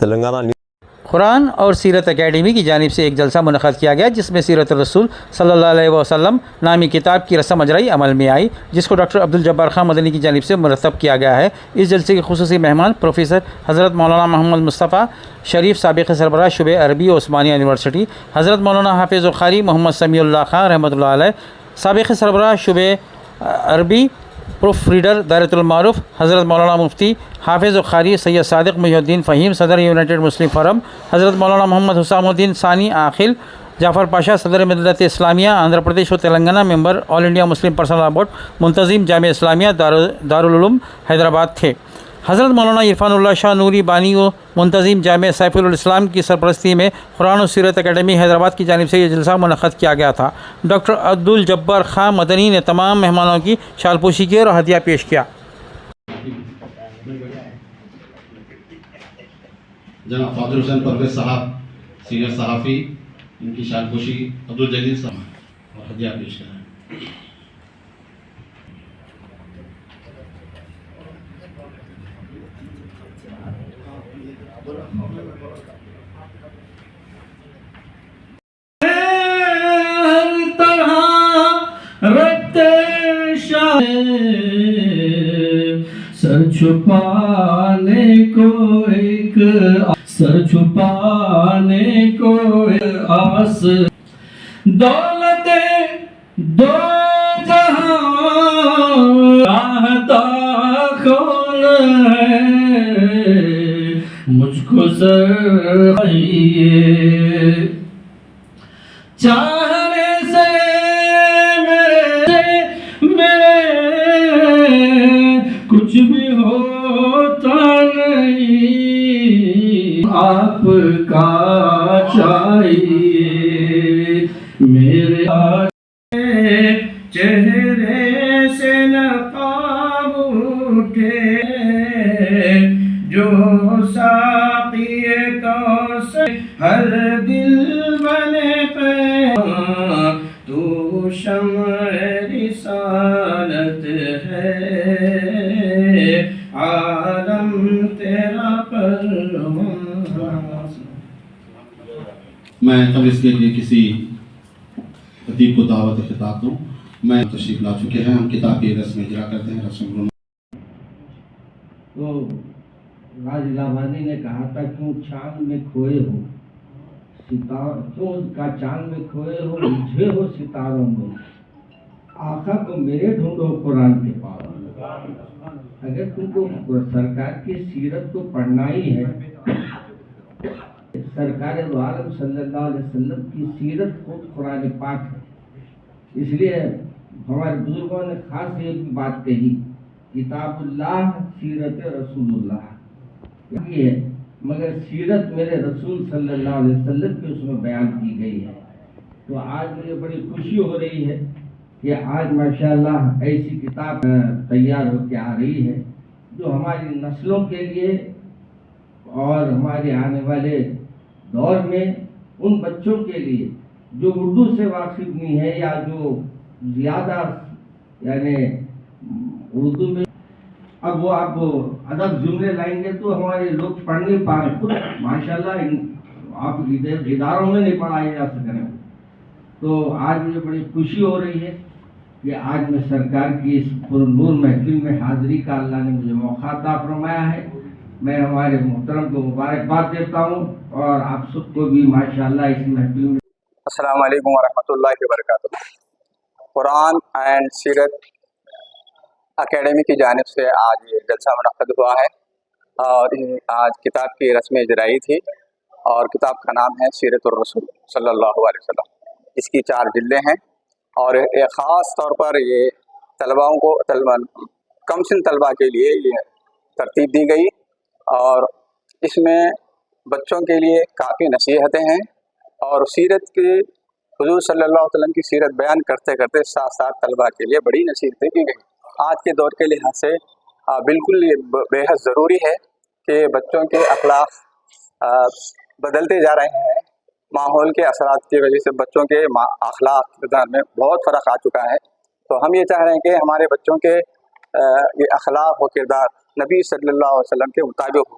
تلنگانہ قرآن اور سیرت اکیڈمی کی جانب سے ایک جلسہ منعقد کیا گیا جس میں سیرت الرسول صلی اللہ علیہ وسلم نامی کتاب کی رسم اجرائی عمل میں آئی، جس کو ڈاکٹر عبدالجبار خان مدنی کی جانب سے مرتب کیا گیا ہے۔ اس جلسے کے خصوصی مہمان پروفیسر حضرت مولانا محمد مصطفیٰ شریف سابق سربراہ شعبہ عربی عثمانیہ یونیورسٹی، حضرت مولانا حافظ القاری محمد سمیع اللہ خان رحمۃ اللہ علیہ سابق سربراہ شعبہ عربی پروف ریڈر دائرۃ المعارف، حضرت مولانا مفتی حافظ القاری سید صادق محی الدین فہیم صدر یونائٹڈ مسلم فورم، حضرت مولانا محمد حسام الدین ثانی عاقل، جعفر پاشا صدر ملت اسلامیہ آندھرا پردیش و تلنگانہ ممبر آل انڈیا مسلم پرسنل لا بورڈ، منتظم جامعہ اسلامیہ دارالعلوم حیدرآباد تھے۔ حضرت مولانا عرفان اللہ شاہ نوری بانی و منتظم جامعہ سیف الاسلام کی سرپرستی میں قرآن و سیرت اکیڈمی حیدرآباد کی جانب سے یہ جلسہ منعقد کیا گیا تھا۔ ڈاکٹر عبدالجبار خان مدنی نے تمام مہمانوں کی شال پوشی کی اور ہدیہ پیش کیا۔ جناب فاضل حسین پرویز صاحب سینئر صحافی، ان کی شال پوشی عبدالجلیل صاحب اور ہدیہ پیش کریں۔ سر چھپانے کو ایک آس، دولت دو جہاں راہتا کون ہے، مجھ کو سر آئیے چاہنے سے میرے کچھ بھی ہوتا نہیں، آپ کا چاہیے میرے چہرے سے نقاب اٹھے، جو ساقی کوثر ہر دل بنے پہ، تو شمع رسالت ہے، عالم تیرا پروان۔ میں تب اس کے لیے کسی ادیب کو دعوت خطاب دوں۔ میں تشریف لا چکے ہیں، ہم کتاب کی رسم اجرا کرتے ہیں۔ رسم تو راج لاہوانی نے کہا تھا کیوں چاند میں کھوئے ہو کیوں کا چاند میں کھوئے ہو، مجھے ہو ستاروں میں، آقا کو میرے ڈھونڈو قرآن کے پاس۔ اگر تم کو سرکار کی سیرت کو پڑھنا ہی ہے، سرکار دو عالم صلی اللہ علیہ وسلم کی سیرت خود قرآن پاک ہے۔ اس لیے ہمارے بزرگوں نے خاص یہ بات کہی، کتاب اللہ سیرت رسول اللہ، یہ ہے، مگر سیرت میرے رسول صلی اللہ علیہ وسلم کی اس میں بیان کی گئی ہے۔ تو آج مجھے بڑی خوشی ہو رہی ہے کہ آج ماشاءاللہ ایسی کتاب تیار ہو کے آ رہی ہے جو ہماری نسلوں کے لیے اور ہمارے آنے والے دور میں ان بچوں کے لیے جو اردو سے واقف نہیں ہے یا جو زیادہ یعنی اردو میں اب وہ آپ ادب جملے لائیں گے تو ہمارے لوگ پڑھ نہیں پا رہے، خود ماشاءاللہ آپ اداروں میں نہیں پڑھائے جا سک رہے۔ تو آج مجھے بڑی خوشی ہو رہی ہے کہ آج میں سرکار کی اس پرنور محفل میں حاضری کا اللہ نے مجھے موقع عطا فرمایا ہے۔ میں ہمارے محترم کو مبارکباد دیتا ہوں اور آپ سب کو بھی ماشاءاللہ اس محفل میں۔ السلام علیکم ورحمۃ اللہ وبرکاتہ۔ قرآن اینڈ سیرت اکیڈمی کی جانب سے آج یہ جلسہ منعقد ہوا ہے اور آج کتاب کی رسم اجرائی تھی اور کتاب کا نام ہے سیرت الرسول صلی اللہ علیہ وسلم۔ اس کی 4 جلدیں ہیں اور ایک خاص طور پر یہ طلباؤں کو کم سن طلباء کے لیے یہ ترتیب دی گئی اور اس میں بچوں کے لیے کافی نصیحتیں ہیں اور سیرت کی حضور صلی اللہ علیہ وسلم کی سیرت بیان کرتے کرتے ساتھ ساتھ طلباء کے لیے بڑی نصیحتیں کی گئی۔ آج کے دور کے لحاظ سے بالکل یہ بے حد ضروری ہے کہ بچوں کے اخلاق بدلتے جا رہے ہیں، ماحول کے اثرات کی وجہ سے بچوں کے اخلاق کردار میں بہت فرق آ چکا ہے۔ تو ہم یہ چاہ رہے ہیں کہ ہمارے بچوں کے یہ اخلاق و کردار نبی صلی اللہ علیہ وسلم کے مطابق ہو